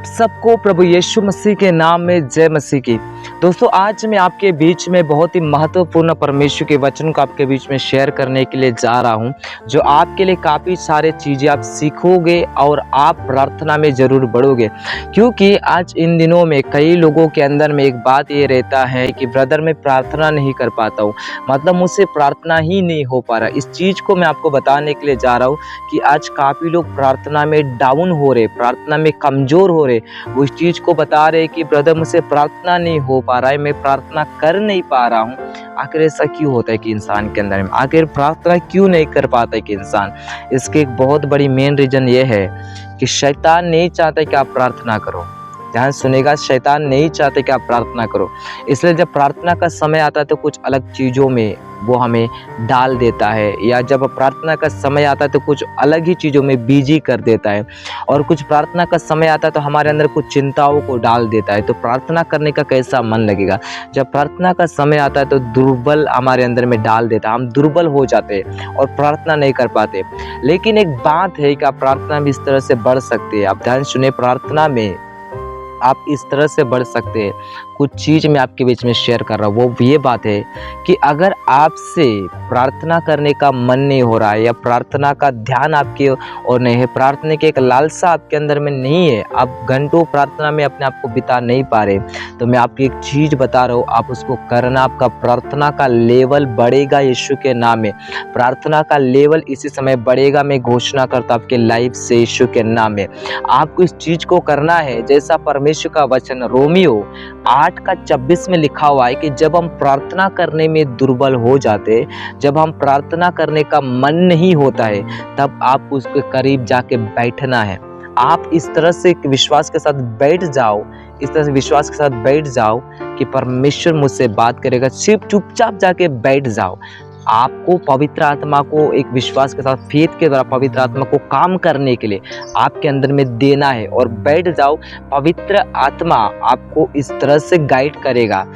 सबको प्रभु यीशु मसीह के नाम में जय मसीह की। दोस्तों, आज मैं आपके बीच में बहुत ही महत्वपूर्ण परमेश्वर के वचन को आपके बीच में शेयर करने के लिए जा रहा हूं, जो आपके लिए काफ़ी सारे चीज़ें आप सीखोगे और आप प्रार्थना में ज़रूर बढ़ोगे। क्योंकि आज इन दिनों में कई लोगों के अंदर में एक बात ये रहता है कि ब्रदर मैं प्रार्थना नहीं कर पाता हूँ, मतलब मुझसे प्रार्थना ही नहीं हो पा रहा। इस चीज़ को मैं आपको बताने के लिए जा रहा हूँ कि आज काफ़ी लोग प्रार्थना में डाउन हो रहे, प्रार्थना में कमज़ोर हो रहे। वो इस चीज़ को बता रहे कि ब्रदर मुझसे प्रार्थना नहीं हो पा रहा है, मैं प्रार्थना कर नहीं पा रहा हूँ। आखिर ऐसा क्यों होता है कि इंसान के अंदर में आखिर प्रार्थना क्यों नहीं कर पाता है कि इंसान? इसकी एक बहुत बड़ी मेन रीज़न ये है कि शैतान नहीं चाहता कि आप प्रार्थना करो। ध्यान सुनेगा, शैतान नहीं चाहते कि आप प्रार्थना करो। इसलिए जब प्रार्थना का समय आता है तो कुछ अलग चीज़ों में वो हमें डाल देता है, या जब प्रार्थना का समय आता है तो कुछ अलग ही चीज़ों में बिजी कर देता है, और कुछ प्रार्थना का समय आता है तो हमारे अंदर कुछ चिंताओं को डाल देता है। तो प्रार्थना करने का कैसा मन लगेगा? जब प्रार्थना का समय आता है तो दुर्बल हमारे अंदर में डाल देता है, हम दुर्बल हो जाते हैं और प्रार्थना नहीं कर पाते। लेकिन एक बात है कि आप प्रार्थना में इस तरह से बढ़ सकते हैं। आप ध्यान सुने, प्रार्थना में आप इस तरह से बढ़ सकते हैं। कुछ चीज़ मैं आपके बीच में शेयर कर रहा हूँ, वो ये बात है कि अगर आपसे प्रार्थना करने का मन नहीं हो रहा है, या प्रार्थना का ध्यान आपके और नहीं है, प्रार्थना की एक लालसा आपके अंदर में नहीं है, आप घंटों प्रार्थना में अपने आप को बिता नहीं पा रहे, तो मैं आपको एक चीज़ बता रहा हूँ, आप उसको करना। आपका प्रार्थना का लेवल बढ़ेगा यीशु के नाम में। प्रार्थना का लेवल इसी समय बढ़ेगा। मैं घोषणा करता हूँ आपके लाइफ से यीशु के नाम में। आपको इस चीज़ को करना है जैसा परमेश्वर का वचन रोमियो 8:26 में लिखा हुआ है कि जब हम प्रार्थना करने में दुर्बल हो जाते, जब हम प्रार्थना करने का मन नहीं होता है, तब आप उसके करीब जाके बैठना है। आप इस तरह से विश्वास के साथ बैठ जाओ, इस तरह से विश्वास के साथ बैठ जाओ कि परमेश्वर मुझसे बात करेगा। सिर्फ चुपचाप जाके बैठ जाओ। आपको पवित्र आत्मा को एक विश्वास के साथ, फेथ के द्वारा पवित्र आत्मा को काम करने के लिए आपके अंदर में देना है, और बैठ जाओ। पवित्र आत्मा आपको इस तरह से गाइड करेगा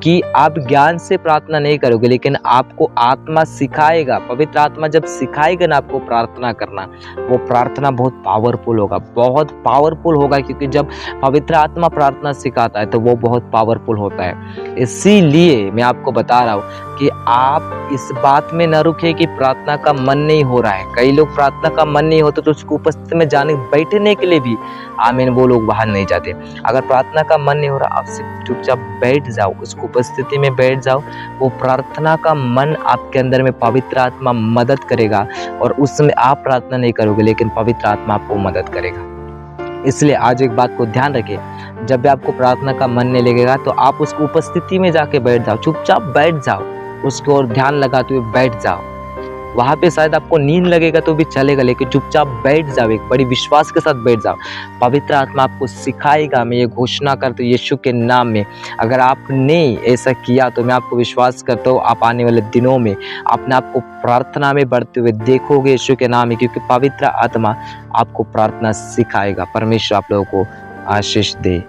कि आप ज्ञान से प्रार्थना नहीं करोगे, लेकिन आपको आत्मा सिखाएगा। पवित्र आत्मा जब सिखाएगा ना आपको प्रार्थना करना, वो प्रार्थना बहुत पावरफुल होगा, बहुत पावरफुल होगा। क्योंकि जब पवित्र आत्मा प्रार्थना सिखाता है तो वो बहुत पावरफुल होता है। इसीलिए मैं आपको बता रहा हूँ कि आप इस बात में न रुके कि प्रार्थना का मन नहीं हो रहा है। कई लोग प्रार्थना का मन नहीं होता तो उसको उपस्थिति में जाने बैठने के लिए भी आमीन वो लोग बाहर नहीं जाते। अगर प्रार्थना का मन नहीं हो रहा, आप सिर्फ चुपचाप बैठ जाओ, उसको उपस्थिति में बैठ जाओ। वो प्रार्थना का मन आपके अंदर में पवित्र आत्मा मदद करेगा, और उस समय आप प्रार्थना नहीं करोगे लेकिन पवित्र आत्मा आपको मदद करेगा। इसलिए आज एक बात को ध्यान रखें, जब भी आपको प्रार्थना का मन नहीं लगेगा तो आप उसको उपस्थिति में जाके बैठ जाओ, चुपचाप बैठ जाओ, उसको और ध्यान लगाते हुए बैठ जाओ। वहाँ पे शायद आपको नींद लगेगा तो भी चलेगा, लेकिन चुपचाप बैठ जाओ, एक बड़ी विश्वास के साथ बैठ जाओ। पवित्र आत्मा आपको सिखाएगा। मैं ये घोषणा करता हूँ यीशु के नाम में, अगर आपने ऐसा किया तो मैं आपको विश्वास करता हूँ आप आने वाले दिनों में अपने आप को प्रार्थना में बढ़ते हुए देखोगे यीशु के नाम में, क्योंकि पवित्र आत्मा आपको प्रार्थना सिखाएगा। परमेश्वर आप लोगों को आशीष दे।